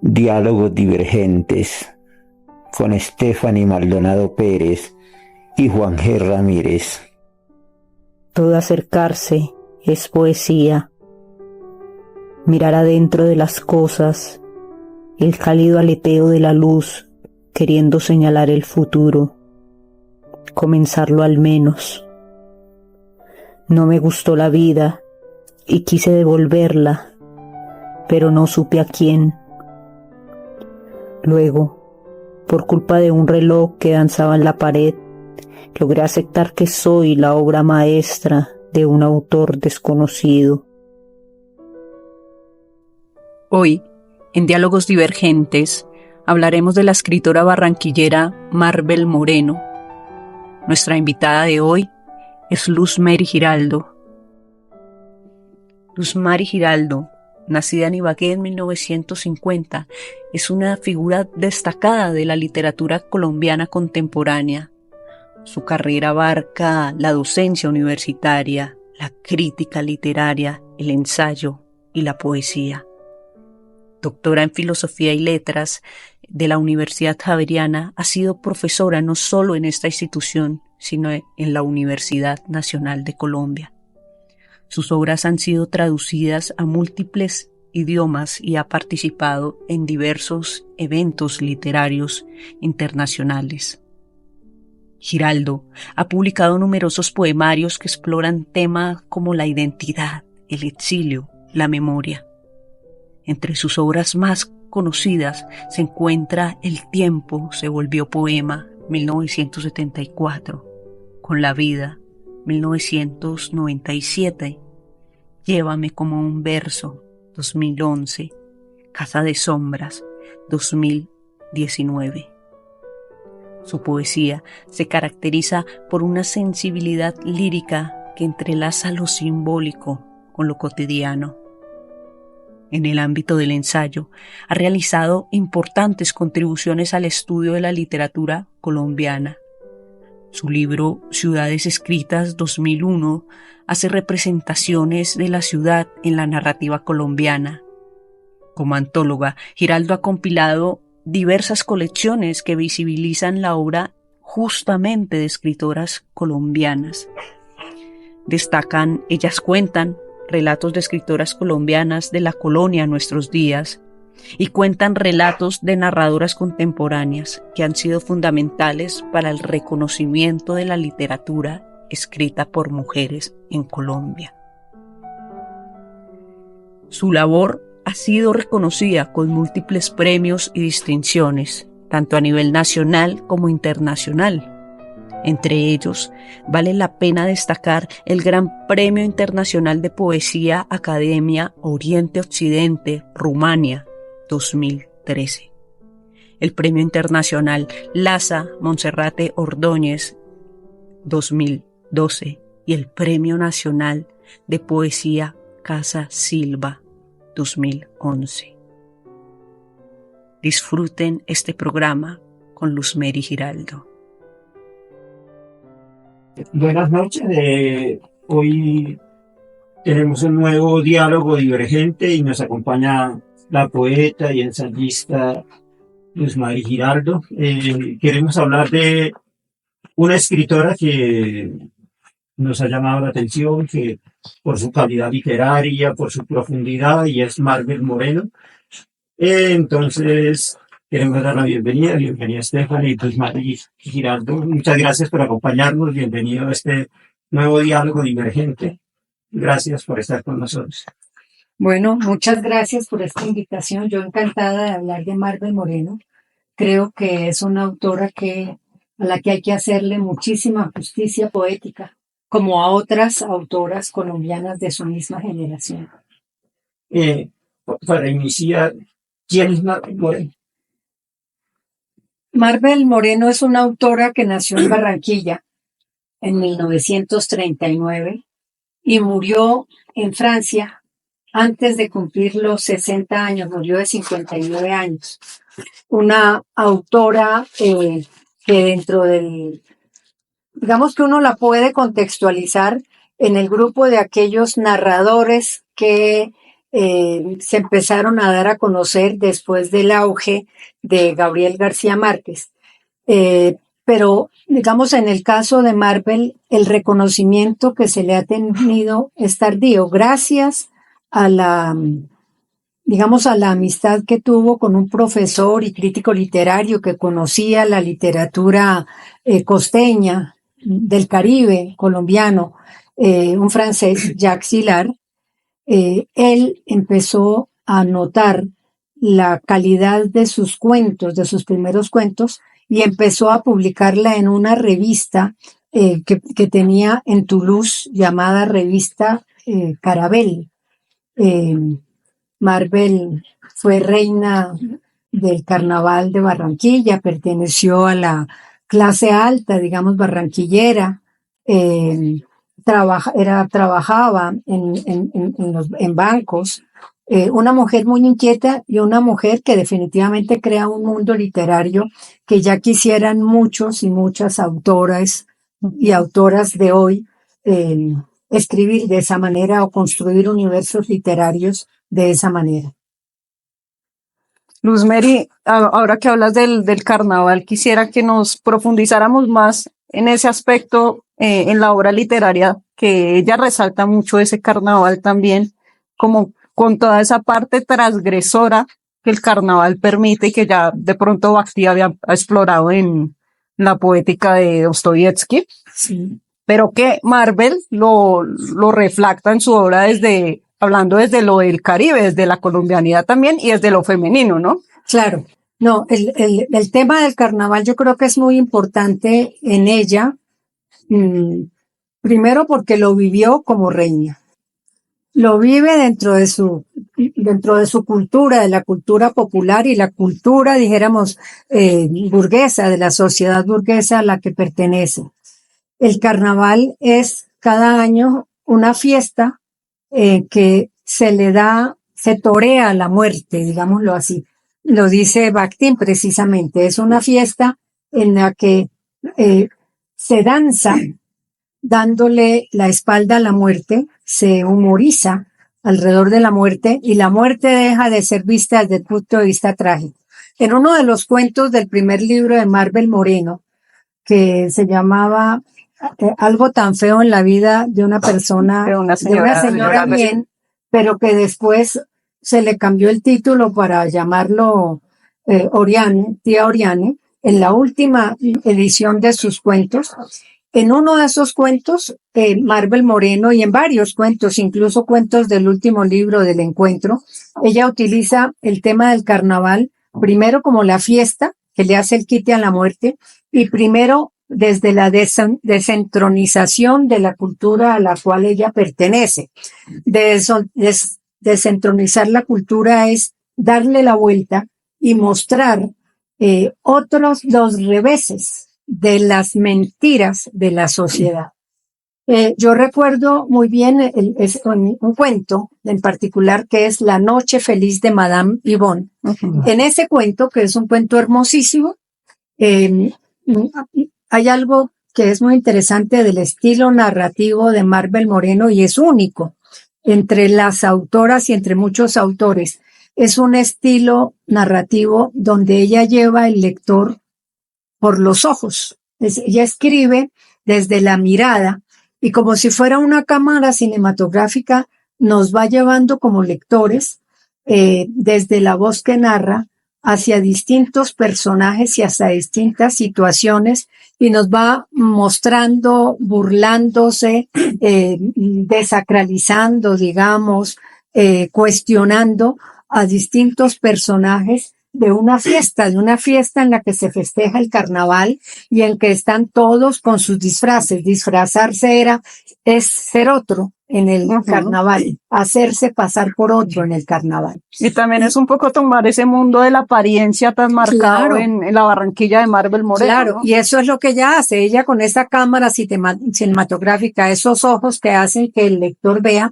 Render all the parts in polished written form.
Diálogos divergentes con Stephanie Maldonado Pérez y Juan G. Ramírez. Todo acercarse es poesía. Mirar adentro de las cosas, el cálido aleteo de la luz queriendo señalar el futuro, comenzarlo al menos. No me gustó la vida y quise devolverla, pero no supe a quién. Luego, por culpa de un reloj que danzaba en la pared, logré aceptar que soy la obra maestra de un autor desconocido. Hoy, en Diálogos Divergentes, hablaremos de la escritora barranquillera Marbel Moreno. Nuestra invitada de hoy es Luz Mary Giraldo. Luz Mary Giraldo, nacida en Ibagué en 1950, es una figura destacada de la literatura colombiana contemporánea. Su carrera abarca la docencia universitaria, la crítica literaria, el ensayo y la poesía. Doctora en Filosofía y Letras de la Universidad Javeriana, ha sido profesora no solo en esta institución, sino en la Universidad Nacional de Colombia. Sus obras han sido traducidas a múltiples idiomas y ha participado en diversos eventos literarios internacionales. Giraldo ha publicado numerosos poemarios que exploran temas como la identidad, el exilio, la memoria. Entre sus obras más conocidas se encuentra El tiempo se volvió poema, 1974, Con la vida, 1997, Llévame como un verso, 2011, Casa de sombras, 2019. Su poesía se caracteriza por una sensibilidad lírica que entrelaza lo simbólico con lo cotidiano. En el ámbito del ensayo, ha realizado importantes contribuciones al estudio de la literatura colombiana. Su libro Ciudades Escritas 2001 hace representaciones de la ciudad en la narrativa colombiana. Como antóloga, Giraldo ha compilado diversas colecciones que visibilizan la obra justamente de escritoras colombianas. Destacan Ellas cuentan, relatos de escritoras colombianas de la colonia a nuestros días, y cuentan relatos de narradoras contemporáneas que han sido fundamentales para el reconocimiento de la literatura escrita por mujeres en Colombia. Su labor ha sido reconocida con múltiples premios y distinciones, tanto a nivel nacional como internacional. Entre ellos, vale la pena destacar el Gran Premio Internacional de Poesía Academia Oriente-Occidente, Rumania, 2013. El Premio Internacional Laza Monserrate Ordóñez, 2012. Y el Premio Nacional de Poesía Casa Silva, 2011. Disfruten este programa con Luz Mary Giraldo. Buenas noches. Hoy tenemos un nuevo diálogo divergente y nos acompaña la poeta y ensayista Luz Mary Giraldo. Queremos hablar de una escritora que nos ha llamado la atención que por su calidad literaria, por su profundidad, y es Marbel Moreno. Entonces, queremos dar la bienvenida. Bienvenida, Stephanie, Luz Mary Giraldo. Muchas gracias por acompañarnos. Bienvenido a este nuevo diálogo divergente. Gracias por estar con nosotros. Bueno, muchas gracias por esta invitación. Yo encantada de hablar de Marbel Moreno. Creo que es una autora a la que hay que hacerle muchísima justicia poética, como a otras autoras colombianas de su misma generación. Para iniciar, ¿quién es Marbel Moreno? Marbel Moreno es una autora que nació en Barranquilla en 1939 y murió en Francia antes de cumplir los 60 años, murió de 59 años. Una autora que dentro del, digamos que uno la puede contextualizar en el grupo de aquellos narradores que se empezaron a dar a conocer después del auge de Gabriel García Márquez. Pero, digamos, en el caso de Marvel, el reconocimiento que se le ha tenido es tardío, gracias a digamos, a la amistad que tuvo con un profesor y crítico literario que conocía la literatura costeña del Caribe colombiano, un francés, Jacques Villard. Él empezó a notar la calidad de sus cuentos, de sus primeros cuentos, y empezó a publicarla en una revista que tenía en Toulouse, llamada Revista Carabel. Marvel fue reina del Carnaval de Barranquilla, perteneció a la clase alta, digamos, barranquillera, trabajaba en bancos, una mujer muy inquieta y una mujer que definitivamente crea un mundo literario que ya quisieran muchos y muchas autoras y autoras de hoy escribir de esa manera o construir universos literarios de esa manera. Luz Mary, ahora que hablas del carnaval, quisiera que nos profundizáramos más en ese aspecto en la obra literaria, que ella resalta mucho ese carnaval también, como con toda esa parte transgresora que el carnaval permite y que ya de pronto Bakhtin había explorado en la poética de Dostoyevsky. Sí. Pero que Marvel lo refleja en su obra hablando desde lo del Caribe, desde la colombianidad también y desde lo femenino, ¿no? Claro. No, el tema del carnaval yo creo que es muy importante en ella, primero porque lo vivió como reina. Lo vive dentro de su cultura, de la cultura popular y la cultura, dijéramos, burguesa, de la sociedad burguesa a la que pertenece. El carnaval es cada año una fiesta que se torea la muerte, digámoslo así. Lo dice Bakhtin precisamente. Es una fiesta en la que se danza dándole la espalda a la muerte, se humoriza alrededor de la muerte y la muerte deja de ser vista desde el punto de vista trágico. En uno de los cuentos del primer libro de Marvel Moreno, que se llamaba algo tan feo en la vida de una persona, de una señora bien, pero que después se le cambió el título para llamarlo Oriane, tía Oriane, en la última edición de sus cuentos. En uno de esos cuentos, Marvel Moreno, y en varios cuentos, incluso cuentos del último libro del Encuentro, ella utiliza el tema del carnaval, primero como la fiesta, que le hace el quite a la muerte, y primero desde la descentronización de la cultura a la cual ella pertenece. Descentronizar la cultura es darle la vuelta y mostrar los reveses de las mentiras de la sociedad. Yo recuerdo muy bien un cuento en particular que es La noche feliz de Madame Yvonne. Uh-huh. En ese cuento, que es un cuento hermosísimo, hay algo que es muy interesante del estilo narrativo de Marvel Moreno y es único entre las autoras y entre muchos autores. Es un estilo narrativo donde ella lleva al lector por los ojos. Ella escribe desde la mirada y como si fuera una cámara cinematográfica nos va llevando como lectores desde la voz que narra hacia distintos personajes y hasta distintas situaciones y nos va mostrando, burlándose, desacralizando, digamos, cuestionando a distintos personajes de una fiesta en la que se festeja el carnaval y en que están todos con sus disfraces. Disfrazarse es ser otro en el carnaval, hacerse pasar por otro en el carnaval. Y también es un poco tomar ese mundo de la apariencia tan marcado en la Barranquilla de Marvel Moreno. Claro, ¿no? Y eso es lo que ella hace, ella con esa cámara cinematográfica, esos ojos que hacen que el lector vea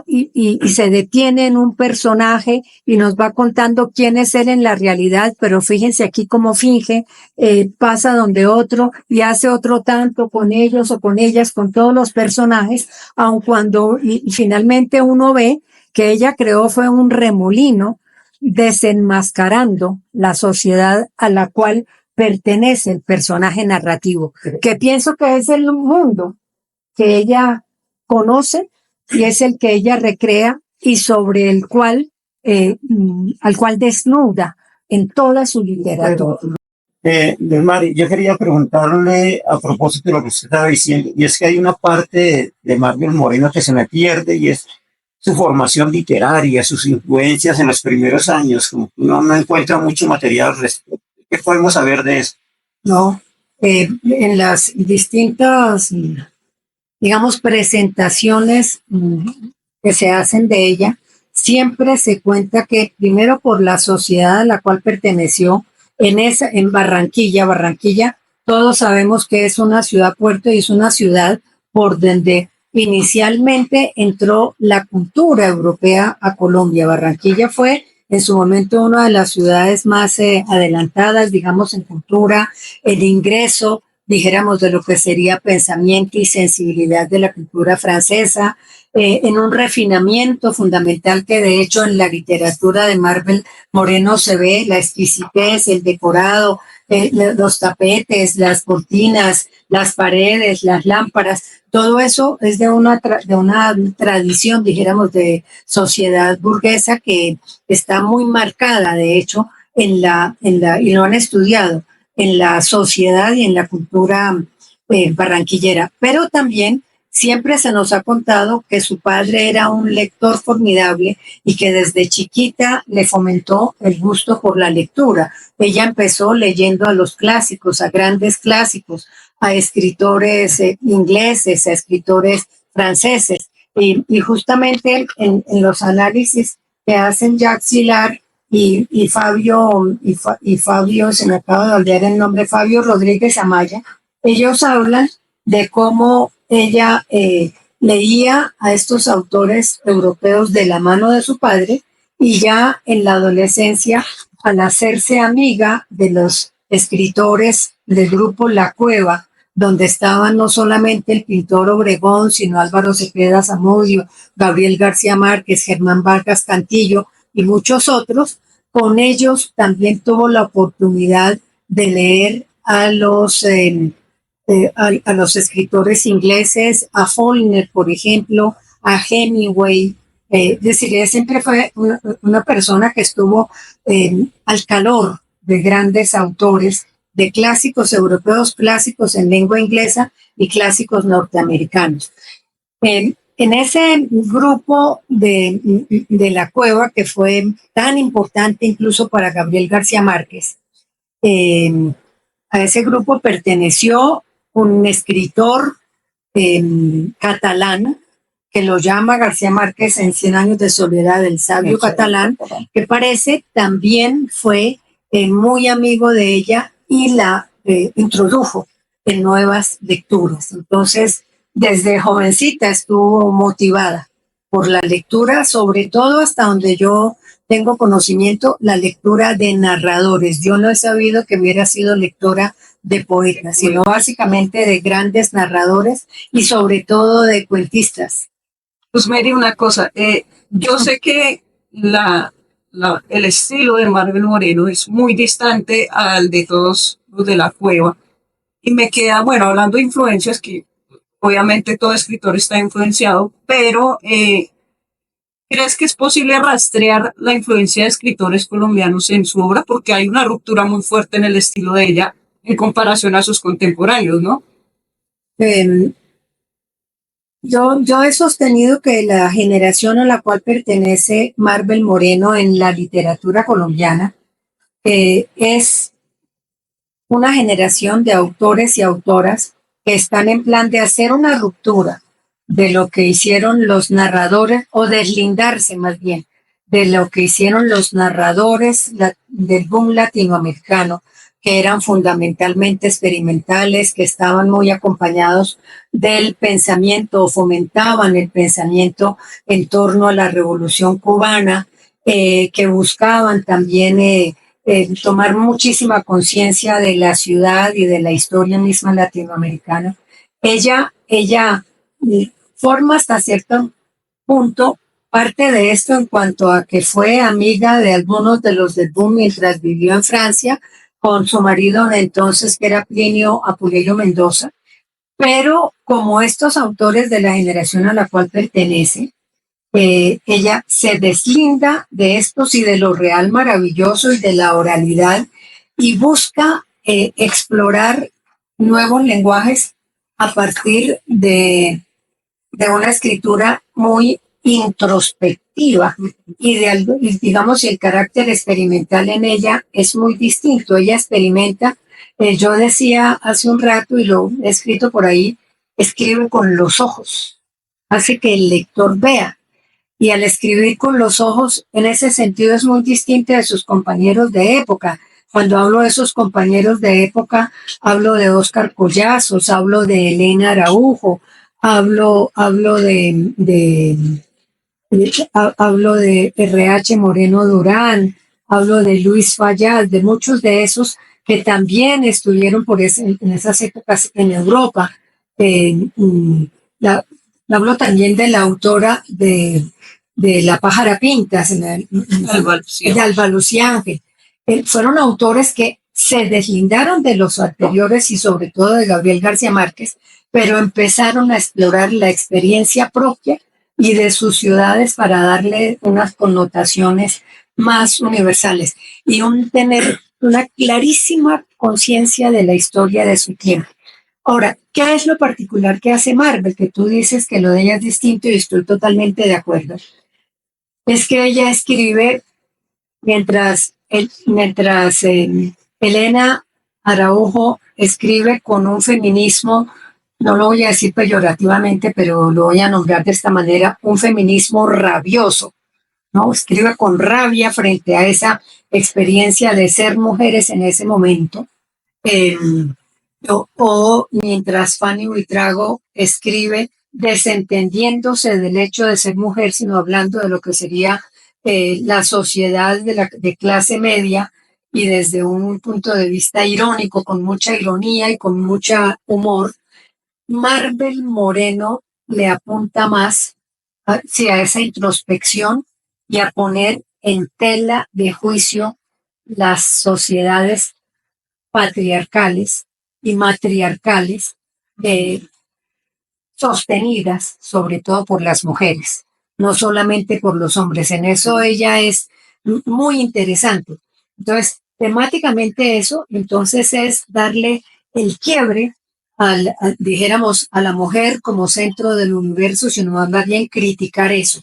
y se detiene en un personaje y nos va contando quién es él en la realidad, pero fíjense aquí cómo finge, pasa donde otro y hace otro tanto con ellos o con ellas, con todos los personajes, aun cuando y finalmente uno ve que ella creó fue un remolino desenmascarando la sociedad a la cual pertenece el personaje narrativo, que pienso que es el mundo que ella conoce y es el que ella recrea y sobre el cual, al cual desnuda en toda su literatura. Don Mari, yo quería preguntarle a propósito de lo que usted estaba diciendo, y es que hay una parte de Marvel Moreno que se me pierde y es su formación literaria, sus influencias en los primeros años. Como que uno no encuentra mucho material al respecto. ¿Qué podemos saber de eso? No, en las distintas, digamos, presentaciones que se hacen de ella, siempre se cuenta que primero por la sociedad a la cual perteneció, en Barranquilla, todos sabemos que es una ciudad puerto y es una ciudad por donde inicialmente entró la cultura europea a Colombia. Barranquilla fue en su momento una de las ciudades más adelantadas, digamos, en cultura, en ingreso, dijéramos, de lo que sería pensamiento y sensibilidad de la cultura francesa, en un refinamiento fundamental que de hecho en la literatura de Marvel Moreno se ve la exquisitez, el decorado, los tapetes, las cortinas, las paredes, las lámparas, todo eso es de una tradición, dijéramos, de sociedad burguesa que está muy marcada, de hecho, y lo han estudiado, en la sociedad y en la cultura barranquillera. Pero también siempre se nos ha contado que su padre era un lector formidable y que desde chiquita le fomentó el gusto por la lectura. Ella empezó leyendo a los clásicos, a grandes clásicos, a escritores ingleses, a escritores franceses. Y justamente en los análisis que hacen Jacques Szilard y Fabio, se me acaba de olvidar el nombre, Fabio Rodríguez Amaya, ellos hablan de cómo ella leía a estos autores europeos de la mano de su padre y ya en la adolescencia, al hacerse amiga de los escritores del grupo La Cueva, donde estaban no solamente el pintor Obregón, sino Álvaro Cepeda Zamudio, Gabriel García Márquez, Germán Vargas Cantillo y muchos otros, con ellos también tuvo la oportunidad de leer a los escritores ingleses, a Faulkner, por ejemplo, a Hemingway. Es decir, ella siempre fue una persona que estuvo al calor de grandes autores, de clásicos europeos, clásicos en lengua inglesa y clásicos norteamericanos. En ese grupo de La Cueva, que fue tan importante incluso para Gabriel García Márquez, a ese grupo perteneció un escritor catalán que lo llama García Márquez en 100 años de soledad, el sabio catalán, que parece también fue muy amigo de ella y la introdujo en nuevas lecturas. Entonces, desde jovencita estuvo motivada por la lectura, sobre todo hasta donde yo tengo conocimiento, la lectura de narradores. Yo no he sabido que hubiera sido lectora de poetas, sino básicamente de grandes narradores y sobre todo de cuentistas. Pues Mary, una cosa, yo sé que el estilo de Marvel Moreno es muy distante al de todos los de La Cueva, y me queda, bueno, hablando de influencias, que obviamente todo escritor está influenciado, pero ¿crees que es posible rastrear la influencia de escritores colombianos en su obra? Porque hay una ruptura muy fuerte en el estilo de ella en comparación a sus contemporáneos, ¿no? Yo he sostenido que la generación a la cual pertenece Marvel Moreno en la literatura colombiana es una generación de autores y autoras que están en plan de hacer una ruptura de lo que hicieron los narradores, o deslindarse más bien de lo que hicieron los narradores del boom latinoamericano, que eran fundamentalmente experimentales, que estaban muy acompañados del pensamiento o fomentaban el pensamiento en torno a la Revolución Cubana, que buscaban también tomar muchísima conciencia de la ciudad y de la historia misma latinoamericana. Ella forma hasta cierto punto Aparte de esto, en cuanto a que fue amiga de algunos de los del boom mientras vivió en Francia, con su marido de entonces, que era Plinio Apuleyo Mendoza, pero como estos autores de la generación a la cual pertenece, ella se deslinda de estos y de lo real maravilloso y de la oralidad y busca explorar nuevos lenguajes a partir de una escritura muy introspectiva y y digamos, el carácter experimental en ella es muy distinto. Ella experimenta, yo decía hace un rato y lo he escrito por ahí, escribe con los ojos, hace que el lector vea. Y al escribir con los ojos, en ese sentido es muy distinta de sus compañeros de época. Cuando hablo de esos compañeros de época, hablo de Óscar Collazos, hablo de Elena Araujo, hablo hablo de R.H. Moreno Durán, hablo de Luis Fayad, de muchos de esos que también estuvieron en esas épocas en Europa. La, Hablo también de la autora de La pájara pintas, de Alba Luciángel. Fueron autores que se deslindaron de los anteriores y sobre todo de Gabriel García Márquez, pero empezaron a explorar la experiencia propia y de sus ciudades para darle unas connotaciones más universales y tener una clarísima conciencia de la historia de su tiempo. Ahora, ¿qué es lo particular que hace Marvel? Que tú dices que lo de ella es distinto y estoy totalmente de acuerdo. Es que ella escribe mientras Elena Araujo escribe con un feminismo, no lo voy a decir peyorativamente, pero lo voy a nombrar de esta manera, un feminismo rabioso, ¿no? Escribe con rabia frente a esa experiencia de ser mujeres en ese momento. O mientras Fanny Buitrago escribe desentendiéndose del hecho de ser mujer, sino hablando de lo que sería la sociedad de clase media y desde un punto de vista irónico, con mucha ironía y con mucha humor. Marvel Moreno le apunta más hacia esa introspección y a poner en tela de juicio las sociedades patriarcales y matriarcales sostenidas sobre todo por las mujeres, no solamente por los hombres. En eso ella es muy interesante. Entonces, temáticamente eso, entonces es darle el quiebre dijéramos, a la mujer como centro del universo, sino más bien criticar eso.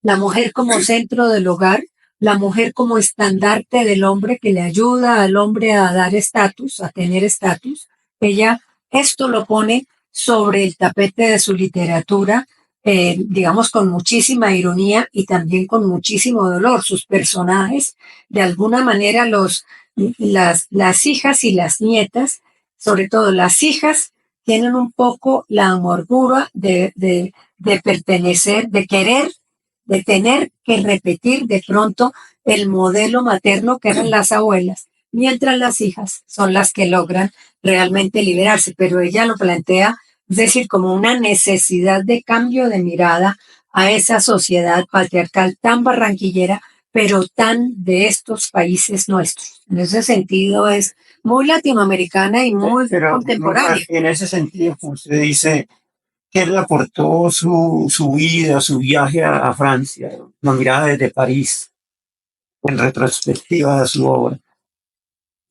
La mujer como centro del hogar, la mujer como estandarte del hombre que le ayuda al hombre a dar estatus, a tener estatus. Ella esto lo pone sobre el tapete de su literatura, digamos, con muchísima ironía y también con muchísimo dolor. Sus personajes, de alguna manera, las hijas y las nietas, sobre todo las hijas, tienen un poco la amargura de pertenecer, de querer, de tener que repetir de pronto el modelo materno que eran las abuelas, mientras las hijas son las que logran realmente liberarse. Pero ella lo plantea, es decir, como una necesidad de cambio de mirada a esa sociedad patriarcal tan barranquillera, pero tan de estos países nuestros. En ese sentido es muy latinoamericana y muy contemporánea. En ese sentido, como usted dice, ¿qué le aportó su vida, su viaje a Francia, la mirada desde París, en retrospectiva de su obra?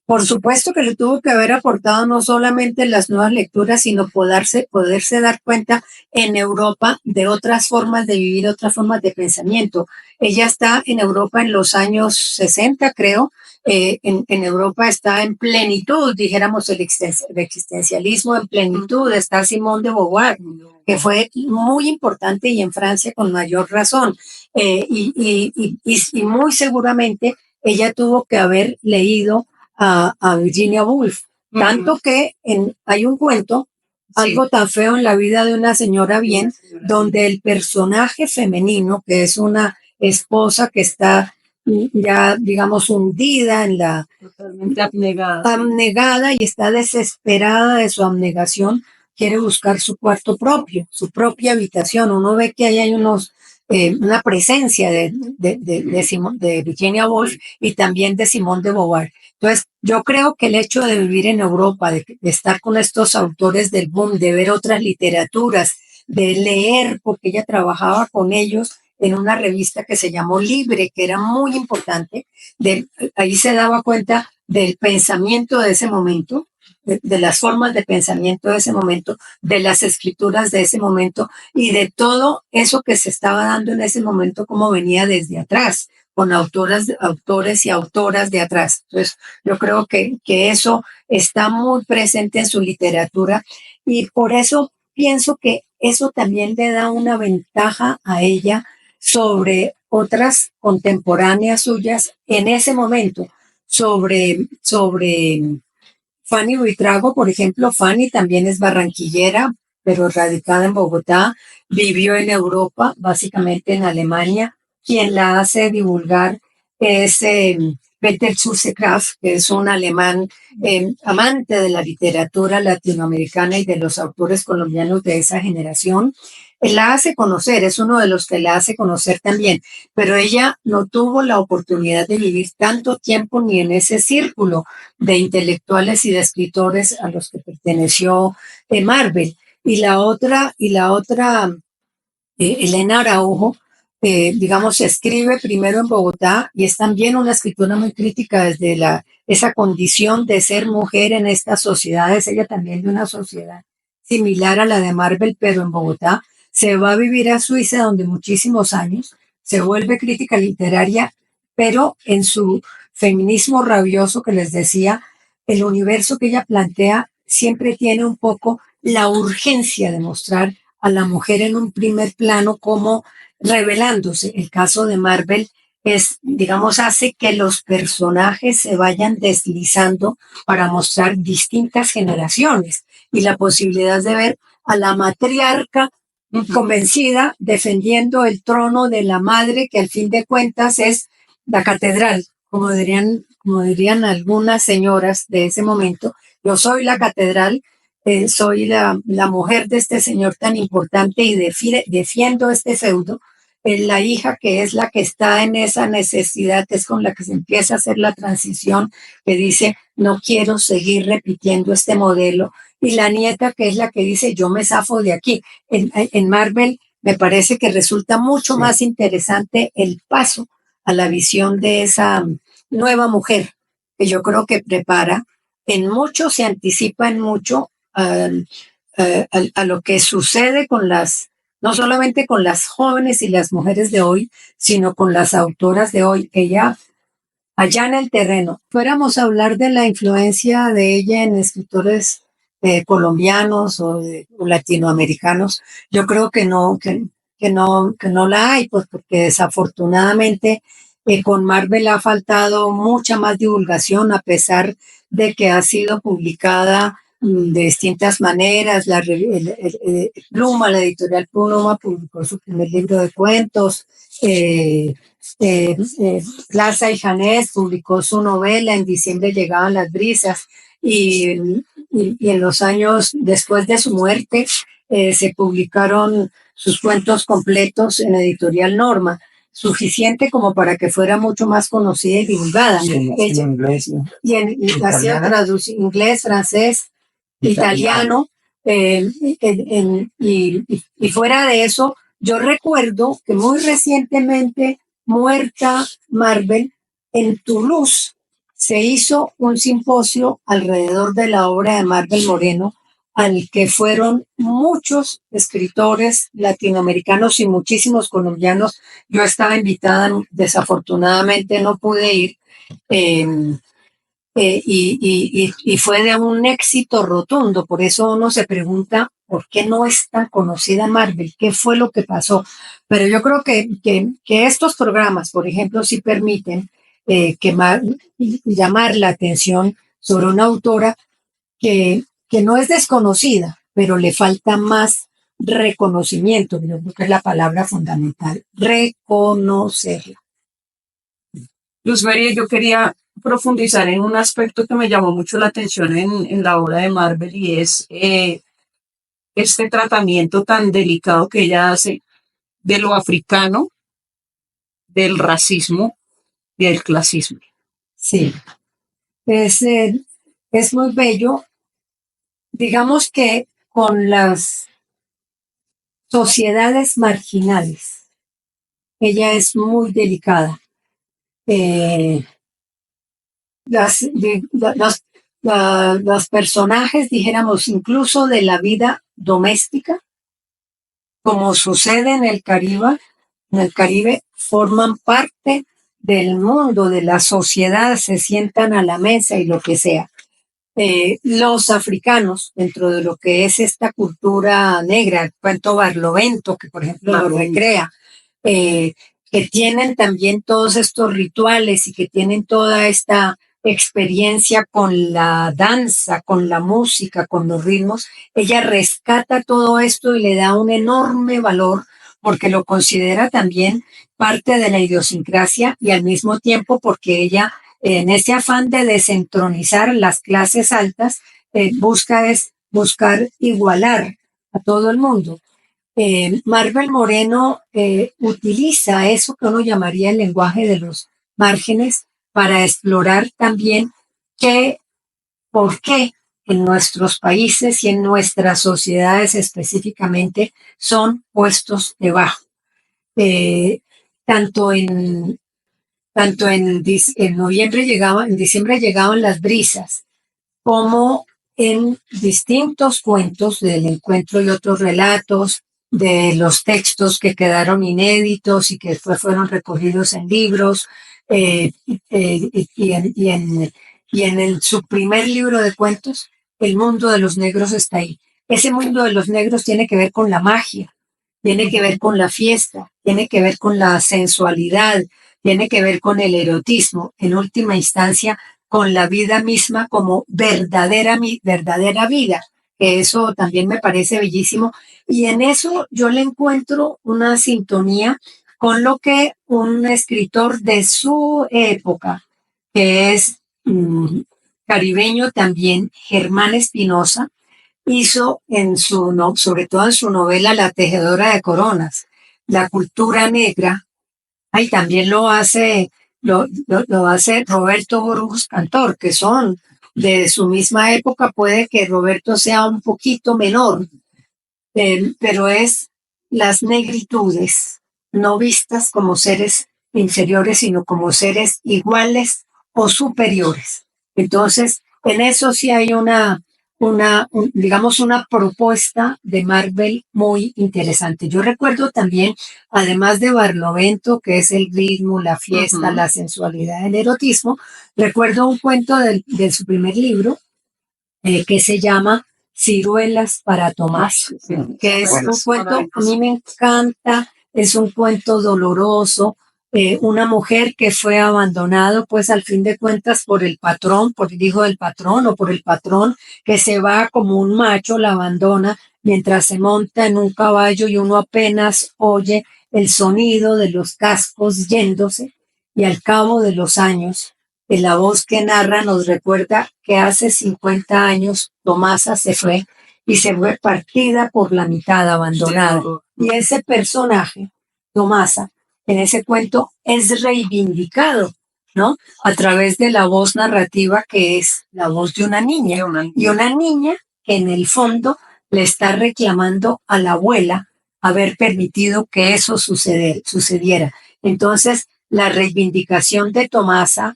Por supuesto que le tuvo que haber aportado no solamente las nuevas lecturas, sino poderse dar cuenta en Europa de otras formas de vivir, otras formas de pensamiento. Ella está en Europa en los años 60, creo. En Europa está en plenitud, dijéramos, el existencialismo en plenitud. Está Simone de Beauvoir, que fue muy importante, y en Francia con mayor razón. Y muy seguramente ella tuvo que haber leído a Virginia Woolf, tanto que hay un cuento, algo tan feo en la vida de una señora bien, donde el personaje femenino, que es una esposa que está ya, digamos, hundida en totalmente abnegada y está desesperada de su abnegación, quiere buscar su cuarto propio, su propia habitación. Uno ve que ahí hay unos una presencia de Virginia Woolf y también de Simone de Beauvoir. Entonces, yo creo que el hecho de vivir en Europa, de estar con estos autores del boom, de ver otras literaturas, de leer, porque ella trabajaba con ellos en una revista que se llamó Libre, que era muy importante, ahí se daba cuenta del pensamiento de ese momento, de las formas de pensamiento de ese momento, de las escrituras de ese momento y de todo eso que se estaba dando en ese momento, como venía desde atrás, con autores y autoras de atrás. Entonces, yo creo que eso está muy presente en su literatura y por eso pienso que eso también le da una ventaja a ella sobre otras contemporáneas suyas en ese momento, sobre Fanny Buitrago, por ejemplo. Fanny también es barranquillera, pero radicada en Bogotá, vivió en Europa, básicamente en Alemania. Quien la hace divulgar es Peter Susekraft, que es un alemán amante de la literatura latinoamericana y de los autores colombianos de esa generación. Él la hace conocer, es uno de los que la hace conocer también, pero ella no tuvo la oportunidad de vivir tanto tiempo ni en ese círculo de intelectuales y de escritores a los que perteneció Marvel. Y la otra, Elena Araujo, digamos, escribe primero en Bogotá y es también una escritora muy crítica desde esa condición de ser mujer en estas sociedades, ella también de una sociedad similar a la de Marvel, pero en Bogotá. Se va a vivir a Suiza donde muchísimos años, se vuelve crítica literaria, pero en su feminismo rabioso que les decía, el universo que ella plantea siempre tiene un poco la urgencia de mostrar a la mujer en un primer plano como revelándose. El caso de Marvel es, digamos, hace que los personajes se vayan deslizando para mostrar distintas generaciones y la posibilidad de ver a la matriarca convencida defendiendo el trono de la madre, que al fin de cuentas es la catedral, como dirían algunas señoras de ese momento. Yo soy la catedral, soy la mujer de este señor tan importante y defiendo este feudo. La hija que es la que está en esa necesidad, es con la que se empieza a hacer la transición, que dice, no quiero seguir repitiendo este modelo. Y la nieta que es la que dice, yo me zafo de aquí. En Marvel me parece que resulta mucho más interesante el paso a la visión de esa nueva mujer, que yo creo que prepara, en mucho se anticipa en mucho a lo que sucede con no solamente con las jóvenes y las mujeres de hoy, sino con las autoras de hoy. Ella allana el terreno. Fuéramos a hablar de la influencia de ella en escritores colombianos o latinoamericanos, yo creo que no la hay, pues porque desafortunadamente con Marvel ha faltado mucha más divulgación, a pesar de que ha sido publicada de distintas maneras. Pluma, la editorial Pluma, publicó su primer libro de cuentos. Plaza y Janés publicó su novela En diciembre llegaban las brisas, y en los años después de su muerte se publicaron sus cuentos completos en editorial Norma, suficiente como para que fuera mucho más conocida y divulgada. Y en inglés. Y hacía traducción inglés, francés, italiano, y fuera de eso, yo recuerdo que muy recientemente, muerta Marvel, en Toulouse se hizo un simposio alrededor de la obra de Marvel Moreno, al que fueron muchos escritores latinoamericanos y muchísimos colombianos. Yo estaba invitada, desafortunadamente no pude ir, y fue de un éxito rotundo. Por eso uno se pregunta por qué no es tan conocida Marvel, qué fue lo que pasó. Pero yo creo que estos programas, por ejemplo, sí permiten llamar la atención sobre una autora que no es desconocida, pero le falta más reconocimiento. Yo creo que es la palabra fundamental, reconocerla. Luz María, yo quería profundizar en un aspecto que me llamó mucho la atención en la obra de Marvel, y es este tratamiento tan delicado que ella hace de lo africano, del racismo y del clasismo. Sí, es muy bello. Digamos que con las sociedades marginales, ella es muy delicada. Eh, los personajes, dijéramos, incluso de la vida doméstica, como sucede en el Caribe, forman parte del mundo, de la sociedad, se sientan a la mesa y lo que sea. Los africanos, dentro de lo que es esta cultura negra, el cuento Barlovento, que por ejemplo lo recrea, que tienen también todos estos rituales y que tienen toda esta experiencia con la danza, con la música, con los ritmos, ella rescata todo esto y le da un enorme valor porque lo considera también parte de la idiosincrasia y al mismo tiempo porque ella, en ese afán de desentronizar las clases altas, buscar igualar a todo el mundo. Marvel Moreno utiliza eso que uno llamaría el lenguaje de los márgenes para explorar también por qué en nuestros países y en nuestras sociedades específicamente son puestos debajo. Eh, tanto en en diciembre llegaban las brisas, como en distintos cuentos del encuentro y otros relatos, de los textos que quedaron inéditos y que después fueron recogidos en libros, su primer libro de cuentos, El mundo de los negros está ahí. Ese mundo de los negros tiene que ver con la magia, tiene que ver con la fiesta, tiene que ver con la sensualidad, tiene que ver con el erotismo, en última instancia, con la vida misma como verdadera vida, que eso también me parece bellísimo. Y en eso yo le encuentro una sintonía con lo que un escritor de su época, que es caribeño también, Germán Espinosa, hizo sobre todo en su novela La tejedora de coronas, la cultura negra. Ahí también lo hace Roberto Burgos Cantor, que son de su misma época. Puede que Roberto sea un poquito menor, pero es las negritudes, no vistas como seres inferiores, sino como seres iguales o superiores. Entonces, en eso sí hay digamos, una propuesta de Marvel muy interesante. Yo recuerdo también, además de Barlovento, que es el ritmo, la fiesta, la sensualidad, el erotismo, recuerdo un cuento de su primer libro, que se llama Ciruelas para Tomás, que es un cuento, a mí me encanta, es un cuento doloroso, una mujer que fue abandonado, pues al fin de cuentas por el patrón, por el hijo del patrón o por el patrón, que se va como un macho, la abandona mientras se monta en un caballo y uno apenas oye el sonido de los cascos yéndose, y al cabo de los años la voz que narra nos recuerda que hace 50 años Tomasa se fue y se fue partida por la mitad, abandonada. Y ese personaje, Tomasa, en ese cuento es reivindicado, ¿no? A través de la voz narrativa que es la voz de una niña. Y una niña que en el fondo le está reclamando a la abuela haber permitido que eso sucediera. Entonces, la reivindicación de Tomasa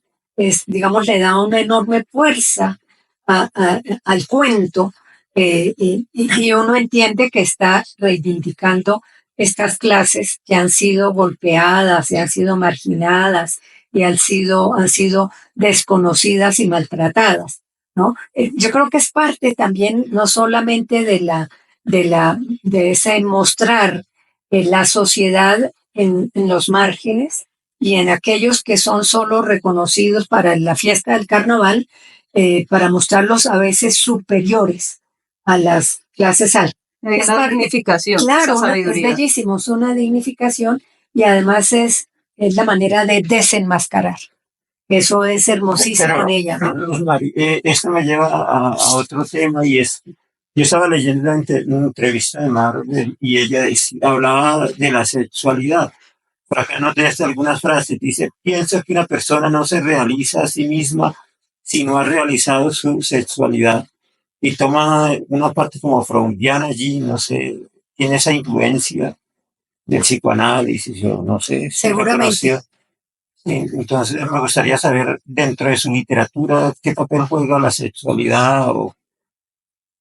digamos, le da una enorme fuerza al cuento, y uno entiende que está reivindicando estas clases que han sido golpeadas y han sido marginadas y han sido desconocidas y maltratadas, ¿no? Yo creo que es parte también no solamente de ese mostrar la sociedad en los márgenes, y en aquellos que son solo reconocidos para la fiesta del carnaval, para mostrarlos a veces superiores a las clases altas. Es una dignificación. Claro, es bellísimo, es una dignificación y además es la manera de desenmascarar. Eso es hermosísimo en ella, ¿no? Mari, esto me lleva a otro tema y es Yo estaba leyendo una entrevista de Marvel y ella hablaba de la sexualidad. Por acá noté hasta algunas frases. Dice, pienso que una persona no se realiza a sí misma si no ha realizado su sexualidad. Y toma una parte como freudiana allí, no sé, tiene esa influencia del psicoanálisis, o no sé, si Seguramente. entonces me gustaría saber dentro de su literatura qué papel juega la sexualidad o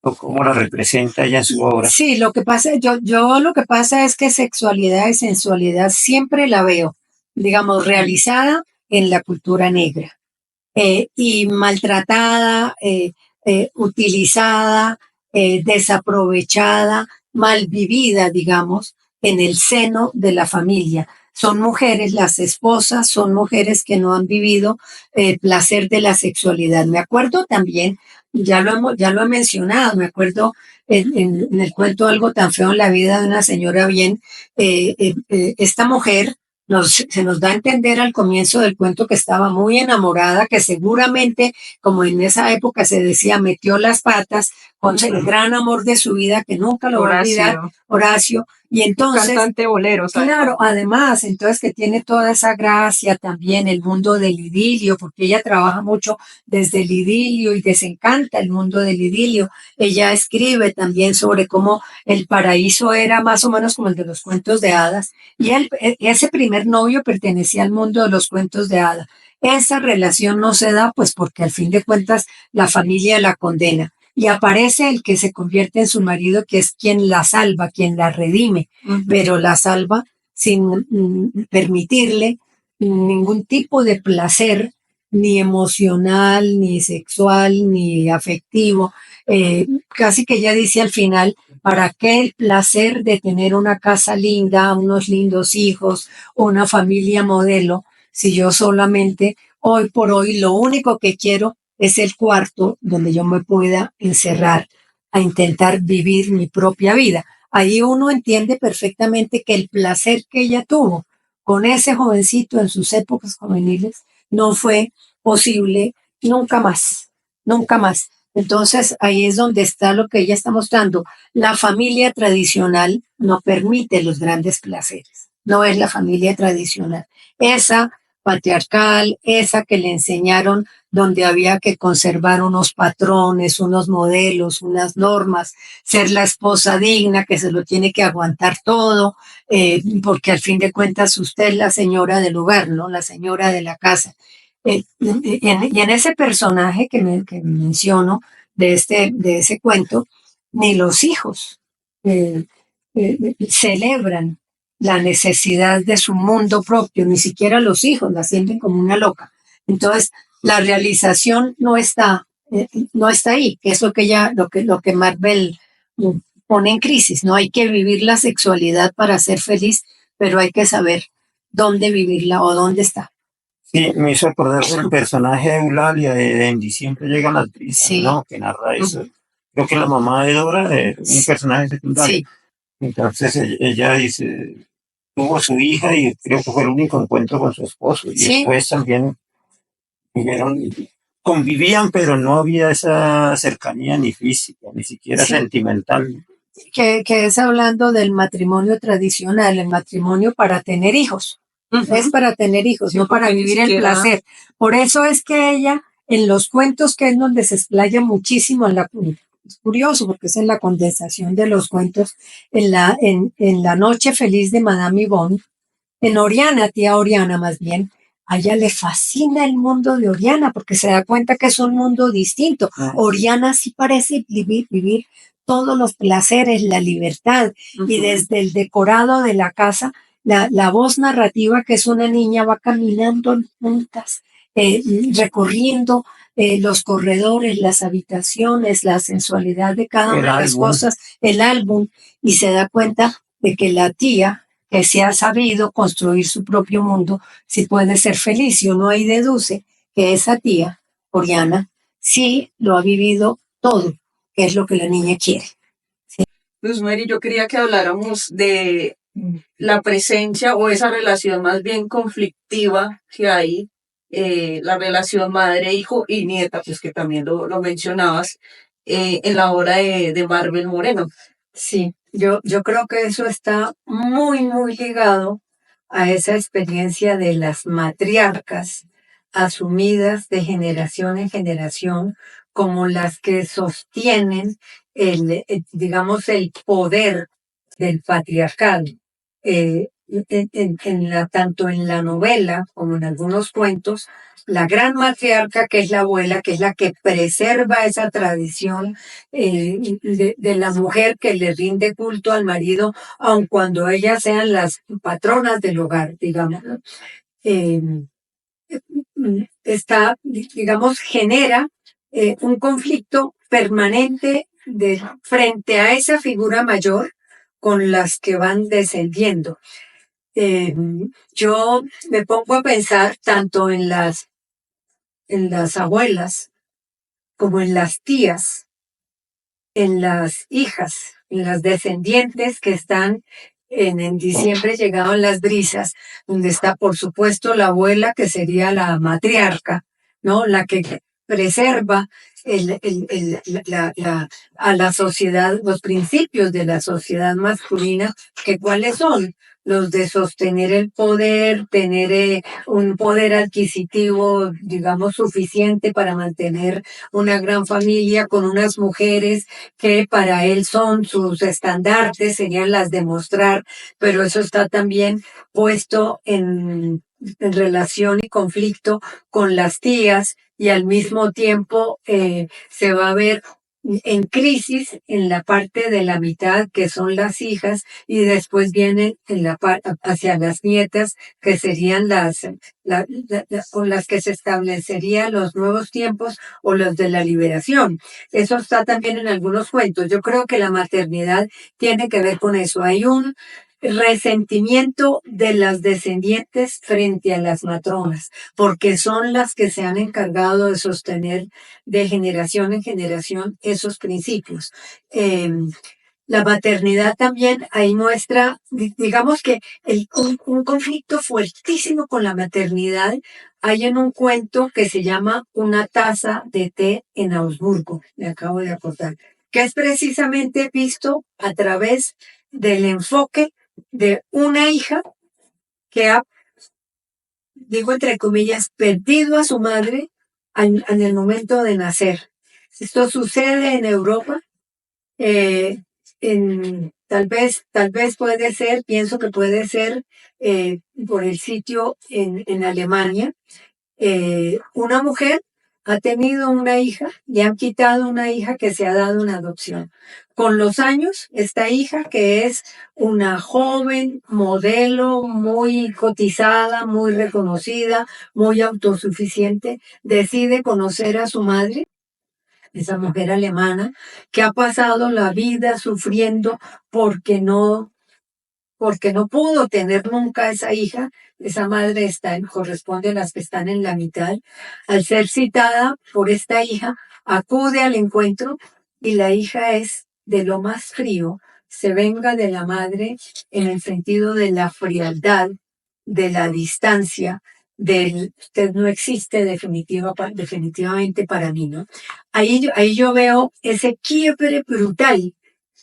cómo la representa ella en su obra. Sí, lo que pasa, yo lo que pasa es que sexualidad y sensualidad siempre la veo, digamos, realizada en la cultura negra y maltratada, utilizada, desaprovechada, mal vivida, digamos, en el seno de la familia. Son mujeres, las esposas son mujeres que no han vivido el placer de la sexualidad. Me acuerdo también, ya lo he mencionado, me acuerdo en el cuento Algo tan feo en la vida de una señora bien, esta mujer se nos da a entender al comienzo del cuento que estaba muy enamorada, que seguramente, como en esa época se decía, metió las patas con el gran amor de su vida, que nunca lo va a olvidar, Horacio. Y entonces, Cantante bolero, ¿sabes? claro, además, entonces que tiene toda esa gracia también, el mundo del idilio, porque ella trabaja mucho desde el idilio y les encanta el mundo del idilio. Ella escribe también sobre cómo el paraíso era más o menos como el de los cuentos de hadas y ese primer novio pertenecía al mundo de los cuentos de hadas. Esa relación no se da, pues porque al fin de cuentas la familia la condena. Y aparece el que se convierte en su marido, que es quien la salva, quien la redime, pero la salva sin permitirle ningún tipo de placer, ni emocional, ni sexual, ni afectivo. Casi que ella dice al final, ¿para qué el placer de tener una casa linda, unos lindos hijos, una familia modelo, si yo solamente hoy por hoy lo único que quiero es el cuarto donde yo me pueda encerrar a intentar vivir mi propia vida? Ahí uno entiende perfectamente que el placer que ella tuvo con ese jovencito en sus épocas juveniles no fue posible nunca más, nunca más. Entonces ahí es donde está lo que ella está mostrando. La familia tradicional no permite los grandes placeres, no es la familia tradicional. Esa patriarcal, esa que le enseñaron donde había que conservar unos patrones, unos modelos, unas normas, ser la esposa digna que se lo tiene que aguantar todo, porque al fin de cuentas usted es la señora del hogar, ¿no? La señora de la casa. Y en ese personaje que menciono de ese cuento, ni los hijos celebran la necesidad de su mundo propio, ni siquiera los hijos la sienten como una loca. Entonces, la realización no está ahí, que es lo que lo que Marvel pone en crisis. No hay que vivir la sexualidad para ser feliz, pero hay que saber dónde vivirla o dónde está. Sí, me hizo acordar del personaje de Eulalia de En diciembre llegan las brisas, Sí. ¿no? Que narra eso. Creo que la mamá de Dora es un personaje secundario. Sí, Entonces ella dice, tuvo su hija y creo que fue el único encuentro con su esposo. Y sí, después también vivieron, convivían, pero no había esa cercanía ni física, ni siquiera sí. sentimental. Que es hablando del matrimonio tradicional, el matrimonio para tener hijos. Es para tener hijos, Sí, no para porque ni vivir el siquiera- placer. Por eso es que ella, en los cuentos que es donde se explaya muchísimo es curioso porque es en la condensación de los cuentos, en la noche feliz de Madame Yvonne, en Oriana, tía Oriana más bien, a ella le fascina el mundo de Oriana porque se da cuenta que es un mundo distinto. Oriana sí parece vivir todos los placeres, la libertad, y desde el decorado de la casa, la voz narrativa, que es una niña, va caminando en puntas, recorriendo los corredores, las habitaciones, la sensualidad de cada una de las cosas, el álbum, y se da cuenta de que la tía, que se ha sabido construir su propio mundo, si puede ser feliz. Y uno ahí deduce que esa tía, Oriana, sí lo ha vivido todo, que es lo que la niña quiere. Luz Mary, yo quería que habláramos de la presencia o esa relación más bien conflictiva que hay, la relación madre, hijo y nieta, pues que también lo mencionabas, en la obra de Marvel Moreno. Sí, yo creo que eso está muy, muy ligado a esa experiencia de las matriarcas asumidas de generación en generación como las que sostienen digamos, el poder del patriarcado. Tanto en la novela como en algunos cuentos, la gran matriarca, que es la abuela, que es la que preserva esa tradición de la mujer que le rinde culto al marido, aun cuando ellas sean las patronas del hogar, digamos, ¿no? Eh, digamos, genera un conflicto permanente frente a esa figura mayor con las que van descendiendo. Eh, yo me pongo a pensar tanto en las abuelas como en las tías, en las hijas, en las descendientes que están en diciembre llegaron las brisas, donde está por supuesto la abuela que sería la matriarca, ¿no? La que preserva a la sociedad, los principios de la sociedad masculina, que cuáles son los de sostener el poder, tener un poder adquisitivo, digamos, suficiente para mantener una gran familia con unas mujeres que para él son sus estandartes, serían las de mostrar, pero eso está también puesto en relación y conflicto con las tías y al mismo tiempo se va a ver en crisis en la parte de la mitad que son las hijas y después vienen en hacia las nietas que serían con las que se establecerían los nuevos tiempos o los de la liberación. Eso está también en algunos cuentos. Yo creo que la maternidad tiene que ver con eso. Hay un resentimiento de las descendientes frente a las matronas, porque son las que se han encargado de sostener de generación en generación esos principios. La maternidad también ahí muestra, digamos que un conflicto fuertísimo con la maternidad hay en un cuento que se llama Una taza de té en Augsburgo, me acabo de acordar, que es precisamente visto a través del enfoque de una hija que ha, digo entre comillas, perdido a su madre en el momento de nacer. Esto sucede en Europa. eh, tal vez puede ser, pienso que puede ser por el sitio en Alemania. Una mujer ha tenido una hija, le han quitado una hija que se ha dado una adopción. Con los años, esta hija, que es una joven modelo muy cotizada, muy reconocida, muy autosuficiente, decide conocer a su madre, esa mujer alemana, que ha pasado la vida sufriendo porque no pudo tener nunca esa hija. Esa madre corresponde a las que están en la mitad. Al ser citada por esta hija, acude al encuentro y la hija es de lo más frío, se venga de la madre en el sentido de la frialdad, de la distancia, del usted no existe definitivamente para mí, ¿no? Ahí yo veo ese quiebre brutal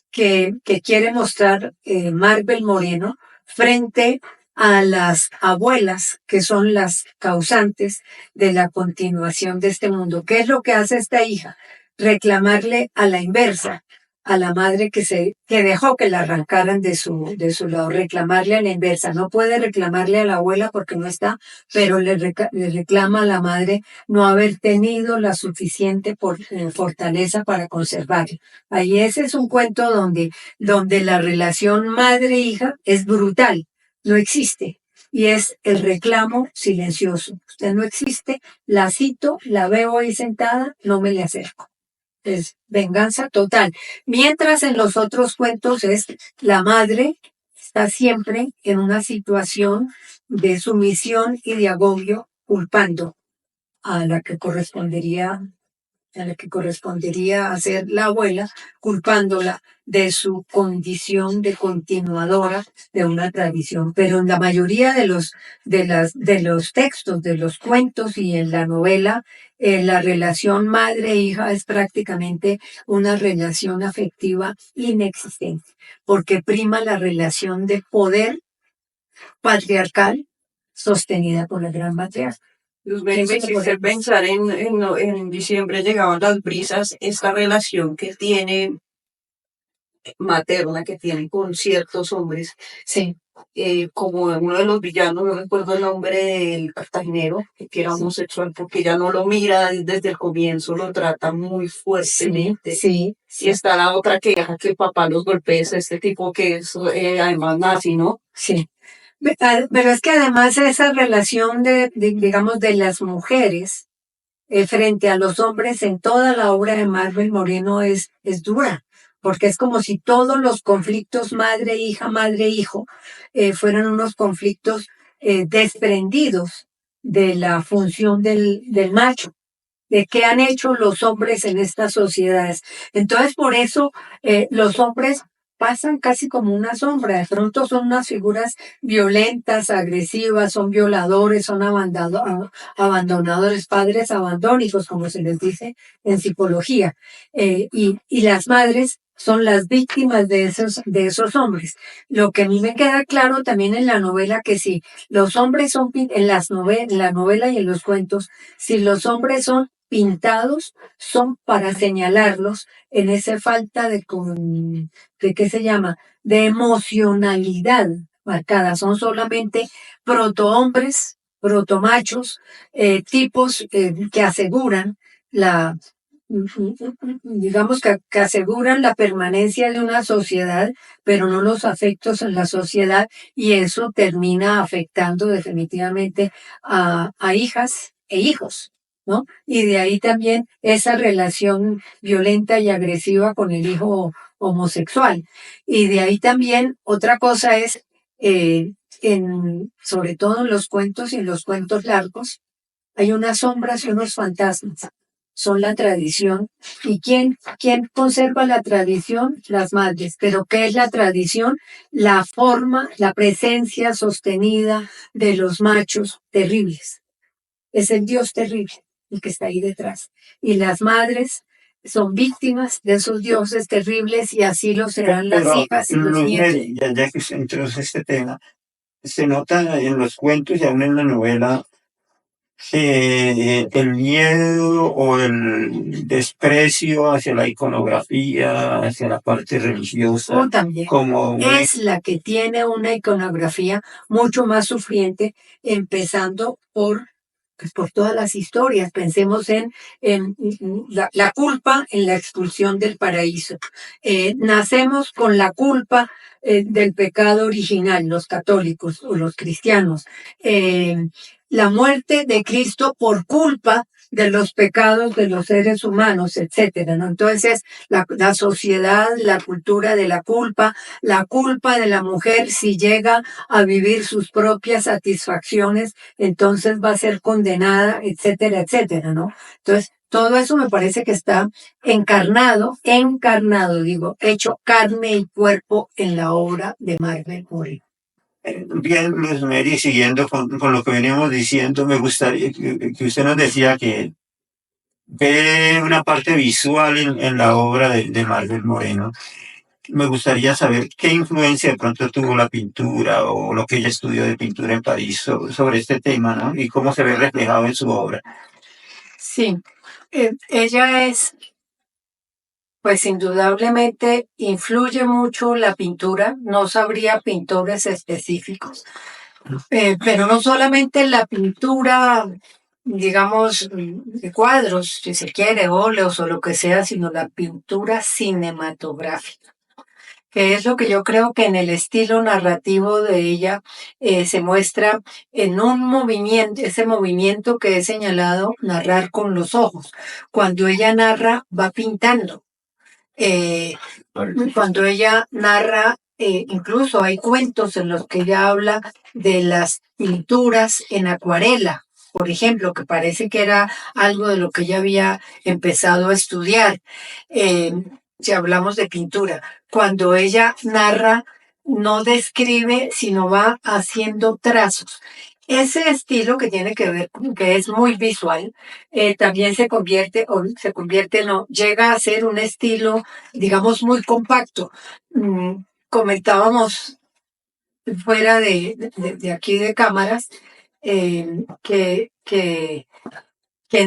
que quiere mostrar Marvel Moreno frente a las abuelas que son las causantes de la continuación de este mundo. ¿Qué es lo que hace esta hija? Reclamarle a la inversa, a la madre que dejó que la arrancaran de su lado, reclamarle a la inversa. No puede reclamarle a la abuela porque no está, pero le reclama a la madre no haber tenido la suficiente fortaleza para conservarla. Ahí ese es un cuento donde la relación madre-hija es brutal, no existe. Y es el reclamo silencioso. Usted no existe, la cito, la veo ahí sentada, no me le acerco. Es venganza total. Mientras en los otros cuentos es la madre está siempre en una situación de sumisión y de agobio, culpando a la que correspondería a la que correspondería a ser la abuela, culpándola de su condición de continuadora de una tradición. Pero en la mayoría de los textos, de los cuentos y en la novela, la relación madre-hija es prácticamente una relación afectiva inexistente, porque prima la relación de poder patriarcal sostenida por la gran matriarca. Luz, me hiciste pensar en diciembre llegaban las brisas, esta relación que tiene materna que tiene con ciertos hombres, Sí, como uno de los villanos, no recuerdo el nombre del cartagenero, que era homosexual, porque ella no lo mira desde el comienzo, lo trata muy sí, fuertemente. sí, Y está la otra que deja que el papá los golpee, es este tipo que es además nazi, ¿no? sí. Pero es que además esa relación digamos, de las mujeres frente a los hombres en toda la obra de Marvel Moreno es dura, porque es como si todos los conflictos madre-hija, madre-hijo, fueran unos conflictos desprendidos de la función del macho, de qué han hecho los hombres en estas sociedades. Entonces, por eso los hombres pasan casi como una sombra. De pronto son unas figuras violentas, agresivas, son violadores, son abandonadores, padres abandónicos, como se les dice en psicología. Y las madres son las víctimas de esos hombres. Lo que a mí me queda claro también en la novela, que si los hombres son, en la novela y en los cuentos, si los hombres son pintados, son para señalarlos en esa falta de ¿qué se llama? De emocionalidad marcada. Son solamente protohombres, protomachos, tipos que aseguran la, digamos que aseguran la permanencia de una sociedad, pero no los afectos en la sociedad, y eso termina afectando definitivamente a hijas e hijos, ¿no? Y de ahí también esa relación violenta y agresiva con el hijo homosexual. Y de ahí también otra cosa es, sobre todo en los cuentos y en los cuentos largos, hay unas sombras y unos fantasmas. Son la tradición. ¿Y quién conserva la tradición? Las madres. ¿Pero qué es la tradición? La forma, la presencia sostenida de los machos terribles. Es el Dios terrible el que está ahí detrás. Y las madres son víctimas de esos dioses terribles, y así lo serán las Pero, hijas y los nietos. ya que se introduce este tema, se nota en los cuentos y aún en la novela el miedo o el desprecio hacia la iconografía, hacia la parte religiosa, También como es la que tiene una iconografía mucho más sufriente, empezando pues, por todas las historias. Pensemos en la culpa en la expulsión del paraíso. Nacemos con la culpa del pecado original, los católicos o los cristianos. La muerte de Cristo por culpa de los pecados de los seres humanos, etcétera, ¿no? Entonces, la sociedad, la cultura de la culpa de la mujer, si llega a vivir sus propias satisfacciones, entonces va a ser condenada, etcétera, etcétera, ¿no? Entonces, todo eso me parece que está encarnado, digo, hecho carne y cuerpo en la obra de Marvel Moreno. bien, Rosemary, siguiendo con lo que veníamos diciendo, me gustaría que usted nos decía que ve una parte visual en la obra de Marvel Moreno. Me gustaría saber qué influencia de pronto tuvo la pintura o lo que ella estudió de pintura en París sobre este tema, ¿no? Y cómo se ve reflejado en su obra. Sí, ella pues indudablemente influye mucho la pintura. No sabría pintores específicos, pero no solamente la pintura, digamos, de cuadros, si se quiere, óleos o lo que sea, sino la pintura cinematográfica, que es lo que yo creo que en el estilo narrativo de ella se muestra en un movimiento, ese movimiento que he señalado, narrar con los ojos. Cuando ella narra, va pintando. Cuando ella narra, incluso hay cuentos en los que ella habla de las pinturas en acuarela, por ejemplo, que parece que era algo de lo que ella había empezado a estudiar. Eh, si hablamos de pintura, cuando ella narra, no describe, sino va haciendo trazos. Ese estilo que tiene que ver, que es muy visual, también no, llega a ser un estilo, digamos, muy compacto. Comentábamos fuera de aquí de cámaras, que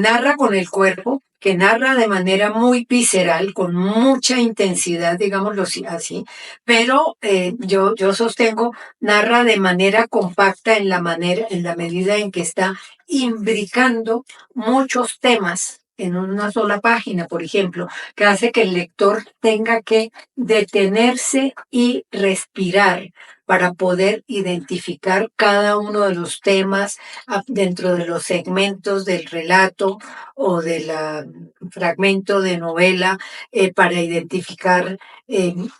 narra con el cuerpo, que narra de manera muy visceral, con mucha intensidad, digámoslo así, pero yo sostengo, narra de manera compacta en la medida en que está imbricando muchos temas en una sola página, por ejemplo, que hace que el lector tenga que detenerse y respirar para poder identificar cada uno de los temas dentro de los segmentos del relato o del fragmento de novela, para identificar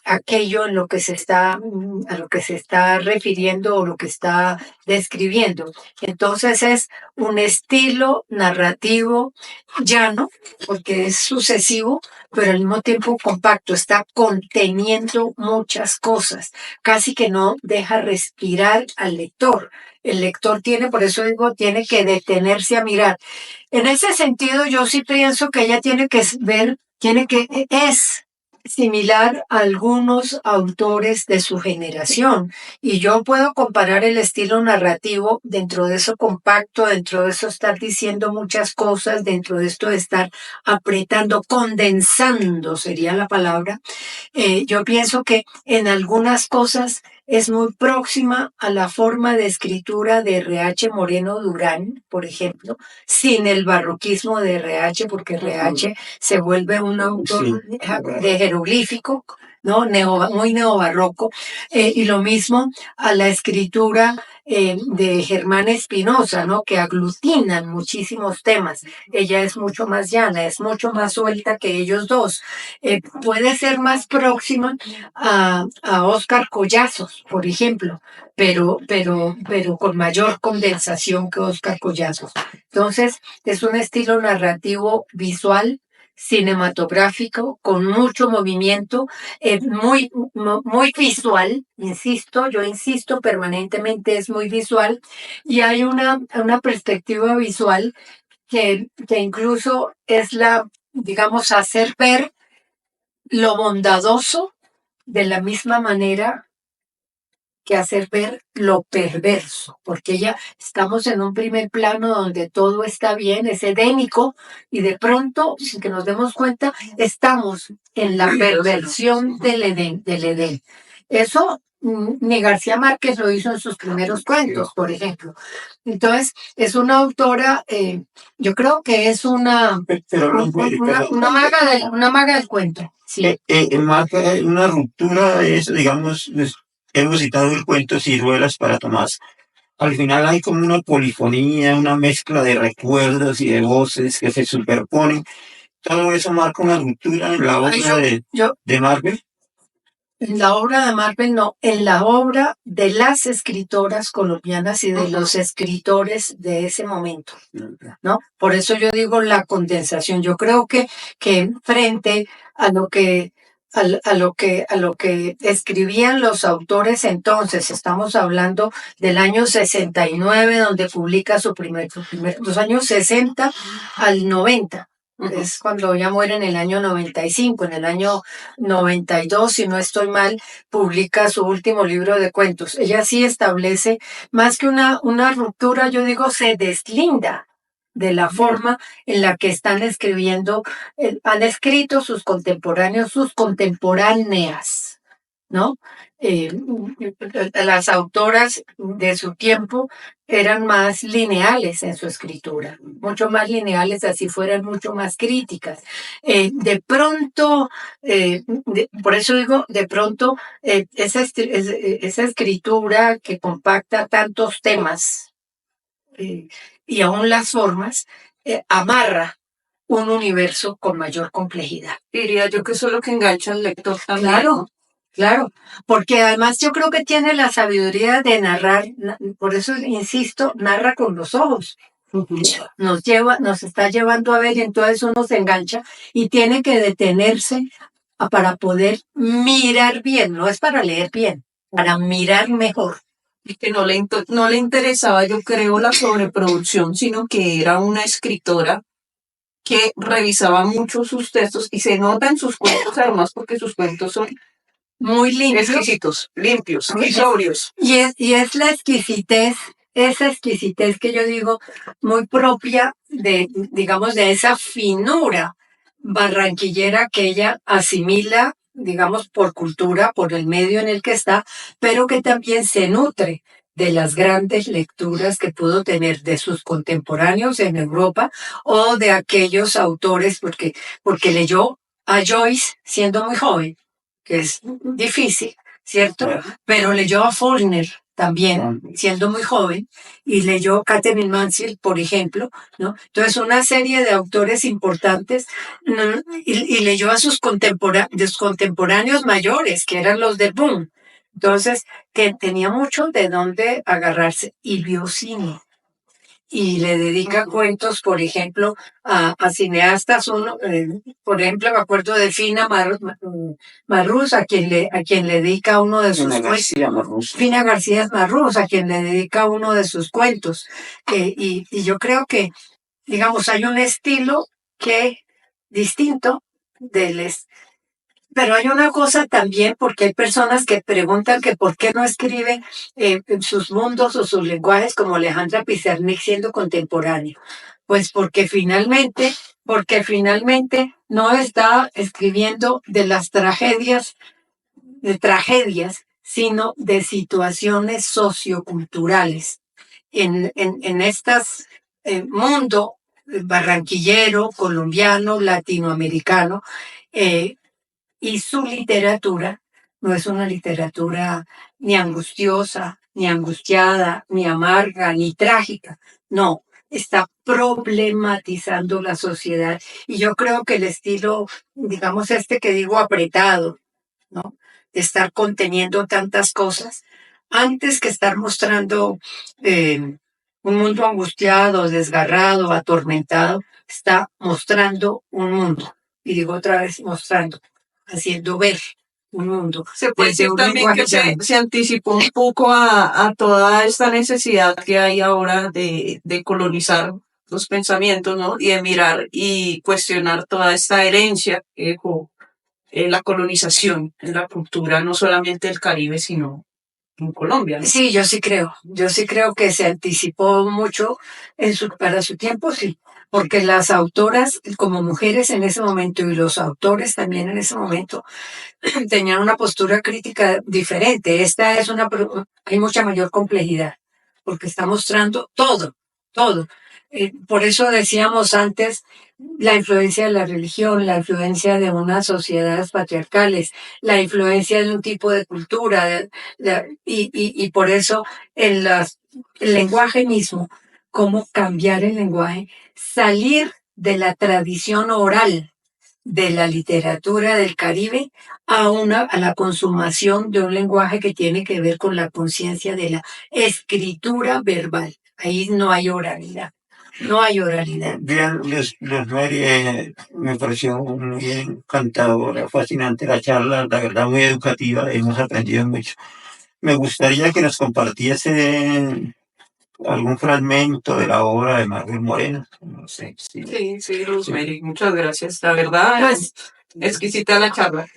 aquello en lo que a lo que se está refiriendo o lo que está describiendo. Entonces es un estilo narrativo llano, porque es sucesivo, pero al mismo tiempo compacto, está conteniendo muchas cosas, casi que no deja respirar al lector. El lector tiene, por eso digo, tiene que detenerse a mirar. En ese sentido, yo sí pienso que ella tiene que ver, es similar a algunos autores de su generación. Y yo puedo comparar el estilo narrativo dentro de eso compacto, dentro de eso estar diciendo muchas cosas, dentro de esto de estar apretando, condensando sería la palabra. Yo pienso que en algunas cosas es muy próxima a la forma de escritura de R.H. Moreno Durán, por ejemplo, sin el barroquismo de R.H., porque R.H. se vuelve un autor de jeroglífico, ¿no? Muy neobarroco, y lo mismo a la escritura de Germán Espinosa, ¿no? Que aglutinan muchísimos temas. Ella es mucho más llana, es mucho más suelta que ellos dos. Puede ser más próxima a Óscar Collazos, por ejemplo, pero con mayor condensación que Óscar Collazos. Entonces, es un estilo narrativo visual, cinematográfico, con mucho movimiento, muy visual, yo insisto permanentemente, es muy visual, y hay una perspectiva visual que incluso es digamos, hacer ver lo bondadoso de la misma manera que hacer ver lo perverso, porque ya estamos en un primer plano donde todo está bien, es edénico, y de pronto, sin que nos demos cuenta, estamos en la perversión del Edén. Eso ni García Márquez lo hizo en sus primeros cuentos, por ejemplo. Entonces, es una autora, yo creo que es una maga del cuento. Sí. Marca una ruptura, es, digamos, hemos citado el cuento Ciruelas para Tomás. Al final hay como una polifonía, una mezcla de recuerdos y de voces que se superponen. Todo eso marca una ruptura en la obra de Marvel. En la obra de Marvel no, en la obra de las escritoras colombianas y de los escritores de ese momento, ¿no? Por eso yo digo la condensación. Yo creo que frente a lo que a lo que escribían los autores entonces, estamos hablando del año 69, donde publica los años 60 al 90. Es cuando ella muere en el año 95, en el año 92, si no estoy mal, publica su último libro de cuentos. Ella sí establece, más que una ruptura, yo digo, se deslinda de la forma en la que están escribiendo, han escrito sus contemporáneos, sus contemporáneas, ¿no? Las autoras de su tiempo eran más lineales en su escritura, mucho más lineales, así fueran mucho más críticas. De pronto, por eso digo, de pronto, esa escritura que compacta tantos temas, y aún las formas, amarra un universo con mayor complejidad. Diría yo que eso es lo que engancha al lector también. Claro, claro, porque además yo creo que tiene la sabiduría de narrar, por eso insisto, narra con los ojos. nos está llevando a ver, y entonces uno se engancha y tiene que detenerse para poder mirar bien, no es para leer bien, para mirar mejor. Y que no le interesaba, yo creo, la sobreproducción, sino que era una escritora que revisaba mucho sus textos y se nota en sus cuentos, además, porque sus cuentos son Muy limpio. exquisitos, limpios y sobrios. Y es la exquisitez, esa exquisitez que yo digo, muy propia de, digamos, de esa finura barranquillera que ella asimila, digamos, por cultura, por el medio en el que está, pero que también se nutre de las grandes lecturas que pudo tener de sus contemporáneos en Europa o de aquellos autores, porque leyó a Joyce siendo muy joven, que es difícil, ¿cierto? Pero leyó a Faulkner también, siendo muy joven, y leyó Catherine Mansfield, por ejemplo, ¿no? Entonces, una serie de autores importantes, ¿no? Y leyó a sus contemporáneos mayores, que eran los del boom. Entonces, que tenía mucho de dónde agarrarse, y vio cine. Y le dedica cuentos, por ejemplo, a cineastas. Por ejemplo, me acuerdo de Fina Marrús, a quien le dedica uno de sus cuentos. Fina García Marrús, a quien le dedica uno de sus cuentos. Y yo creo que, digamos, hay un estilo distinto del. Pero hay una cosa también, porque hay personas que preguntan que por qué no escribe en sus mundos o sus lenguajes como Alejandra Pizarnik siendo contemporáneo. Pues porque finalmente no está escribiendo de las tragedias, sino de situaciones socioculturales. En estas mundo barranquillero, colombiano, latinoamericano, y su literatura no es una literatura ni angustiosa, ni angustiada, ni amarga, ni trágica. No, está problematizando la sociedad. Y yo creo que el estilo, digamos, que digo apretado, ¿no? De estar conteniendo tantas cosas, antes que estar mostrando un mundo angustiado, desgarrado, atormentado, está mostrando un mundo. Y digo otra vez, mostrando, haciendo ver un mundo. Se puede Desde decir un también que lenguaje se anticipó un poco a toda esta necesidad que hay ahora de colonizar los pensamientos, ¿no? Y de mirar y cuestionar toda esta herencia que dejó la colonización en la cultura, no solamente del Caribe, sino en Colombia, ¿no? Sí, yo sí creo que se anticipó mucho para su tiempo, sí, porque las autoras como mujeres en ese momento y los autores también en ese momento tenían una postura crítica diferente. Hay mucha mayor complejidad, porque está mostrando todo. Por eso decíamos antes la influencia de la religión, la influencia de unas sociedades patriarcales, la influencia de un tipo de cultura, y por eso el lenguaje mismo, cómo cambiar el lenguaje, salir de la tradición oral de la literatura del Caribe a la consumación de un lenguaje que tiene que ver con la conciencia de la escritura verbal. Ahí no hay oralidad. No hay oralidad. Bien, Luz Mary, me pareció muy encantadora, fascinante la charla, la verdad muy educativa, hemos aprendido mucho. Me gustaría que nos compartiese algún fragmento de la obra de Margaret Moreno. No sé si... Sí, Rosemary, muchas gracias. La verdad, Pues, exquisita la charla.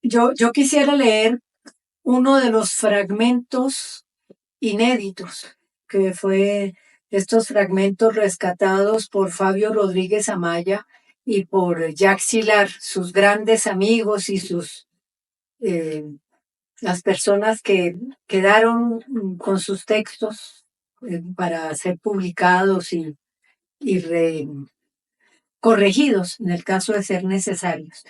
yo quisiera leer uno de los fragmentos inéditos, que fue estos fragmentos rescatados por Fabio Rodríguez Amaya y por Jacques Sillar, sus grandes amigos y las personas que quedaron con sus textos para ser publicados y corregidos en el caso de ser necesarios.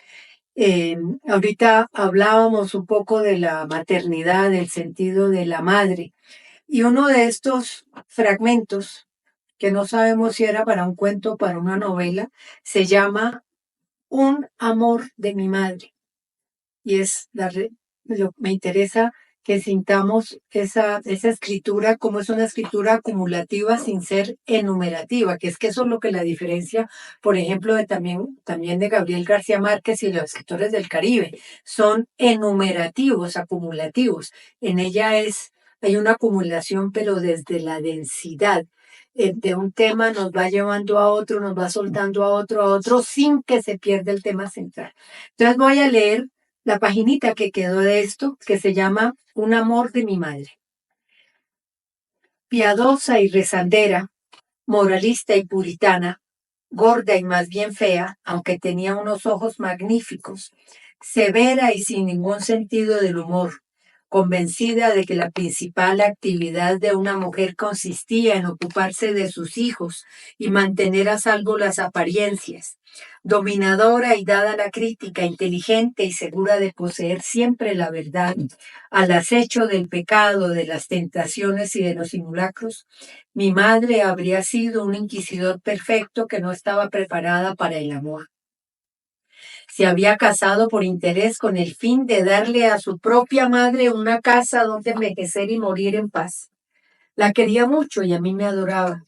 Ahorita hablábamos un poco de la maternidad, del sentido de la madre, y uno de estos fragmentos, que no sabemos si era para un cuento o para una novela, se llama Un amor de mi madre. Y me interesa que sintamos esa escritura como es una escritura acumulativa sin ser enumerativa, que eso es lo que la diferencia, por ejemplo, también de Gabriel García Márquez y los escritores del Caribe. Son enumerativos, acumulativos. En ella hay una acumulación, pero desde la densidad. De un tema nos va llevando a otro, nos va soltando a otro, sin que se pierda el tema central. Entonces voy a leer la paginita que quedó de esto, que se llama Un amor de mi madre. Piadosa y rezandera, moralista y puritana, gorda y más bien fea, aunque tenía unos ojos magníficos, severa y sin ningún sentido del humor, convencida de que la principal actividad de una mujer consistía en ocuparse de sus hijos y mantener a salvo las apariencias, dominadora y dada a la crítica, inteligente y segura de poseer siempre la verdad, al acecho del pecado, de las tentaciones y de los simulacros, mi madre habría sido un inquisidor perfecto que no estaba preparada para el amor. Se había casado por interés con el fin de darle a su propia madre una casa donde envejecer y morir en paz. La quería mucho y a mí me adoraba.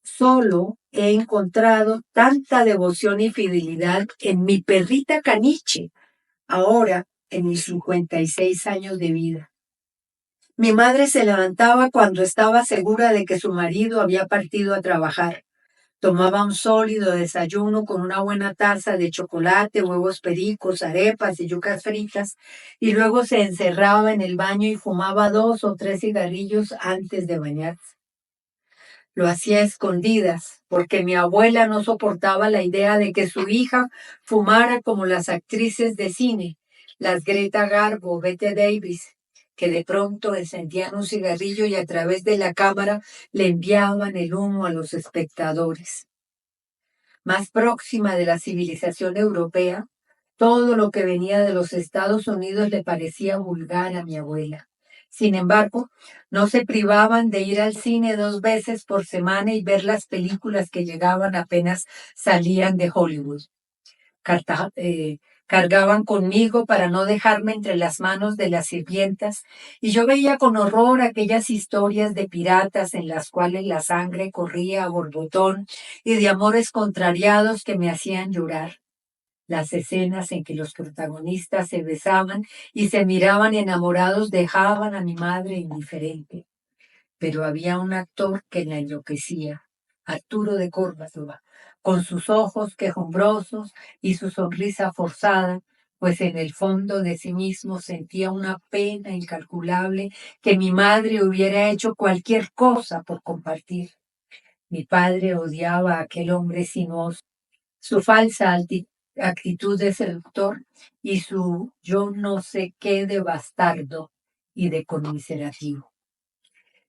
Solo he encontrado tanta devoción y fidelidad en mi perrita Caniche, ahora en mis 56 años de vida. Mi madre se levantaba cuando estaba segura de que su marido había partido a trabajar. Tomaba un sólido desayuno con una buena taza de chocolate, huevos pericos, arepas y yucas fritas, y luego se encerraba en el baño y fumaba 2 o 3 cigarrillos antes de bañarse. Lo hacía a escondidas, porque mi abuela no soportaba la idea de que su hija fumara como las actrices de cine, las Greta Garbo, Bette Davis, que de pronto encendían un cigarrillo y a través de la cámara le enviaban el humo a los espectadores. Más próxima de la civilización europea, todo lo que venía de los Estados Unidos le parecía vulgar a mi abuela. Sin embargo, no se privaban de ir al cine 2 veces por semana y ver las películas que llegaban apenas salían de Hollywood. Cargaban conmigo para no dejarme entre las manos de las sirvientas, y yo veía con horror aquellas historias de piratas en las cuales la sangre corría a borbotón y de amores contrariados que me hacían llorar. Las escenas en que los protagonistas se besaban y se miraban enamorados dejaban a mi madre indiferente. Pero había un actor que la enloquecía, Arturo de Córdoba, con sus ojos quejumbrosos y su sonrisa forzada, pues en el fondo de sí mismo sentía una pena incalculable que mi madre hubiera hecho cualquier cosa por compartir. Mi padre odiaba a aquel hombre sinuoso, su falsa actitud de seductor y su yo no sé qué de bastardo y de conmiserativo.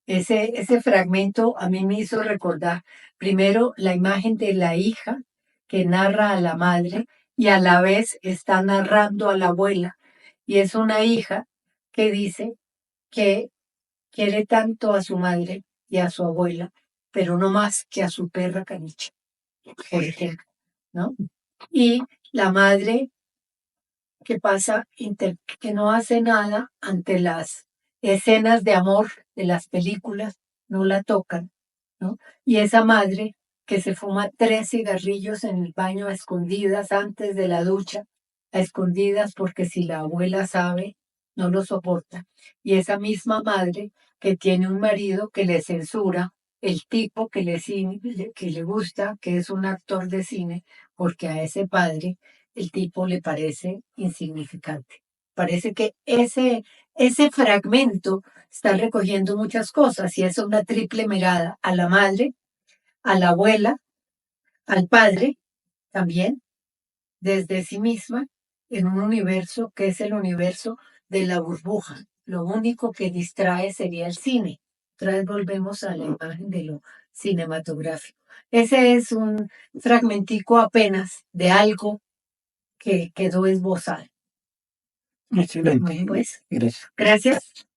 Ese fragmento a mí me hizo recordar primero la imagen de la hija que narra a la madre y a la vez está narrando a la abuela. Y es una hija que dice que quiere tanto a su madre y a su abuela, pero no más que a su perra Caniche, por ejemplo, ¿no? Y la madre que pasa, que no hace nada ante las escenas de amor de las películas, no la tocan, ¿no? Y esa madre que se fuma 3 cigarrillos en el baño a escondidas antes de la ducha, a escondidas porque si la abuela sabe, no lo soporta. Y esa misma madre que tiene un marido que le censura el tipo que le gusta, que es un actor de cine, porque a ese padre el tipo le parece insignificante. Parece que ese fragmento está recogiendo muchas cosas y es una triple mirada a la madre, a la abuela, al padre también, desde sí misma, en un universo que es el universo de la burbuja. Lo único que distrae sería el cine. Otra vez volvemos a la imagen de lo cinematográfico. Ese es un fragmentico apenas de algo que quedó esbozado. Excelente. Pues, Gracias. gracias.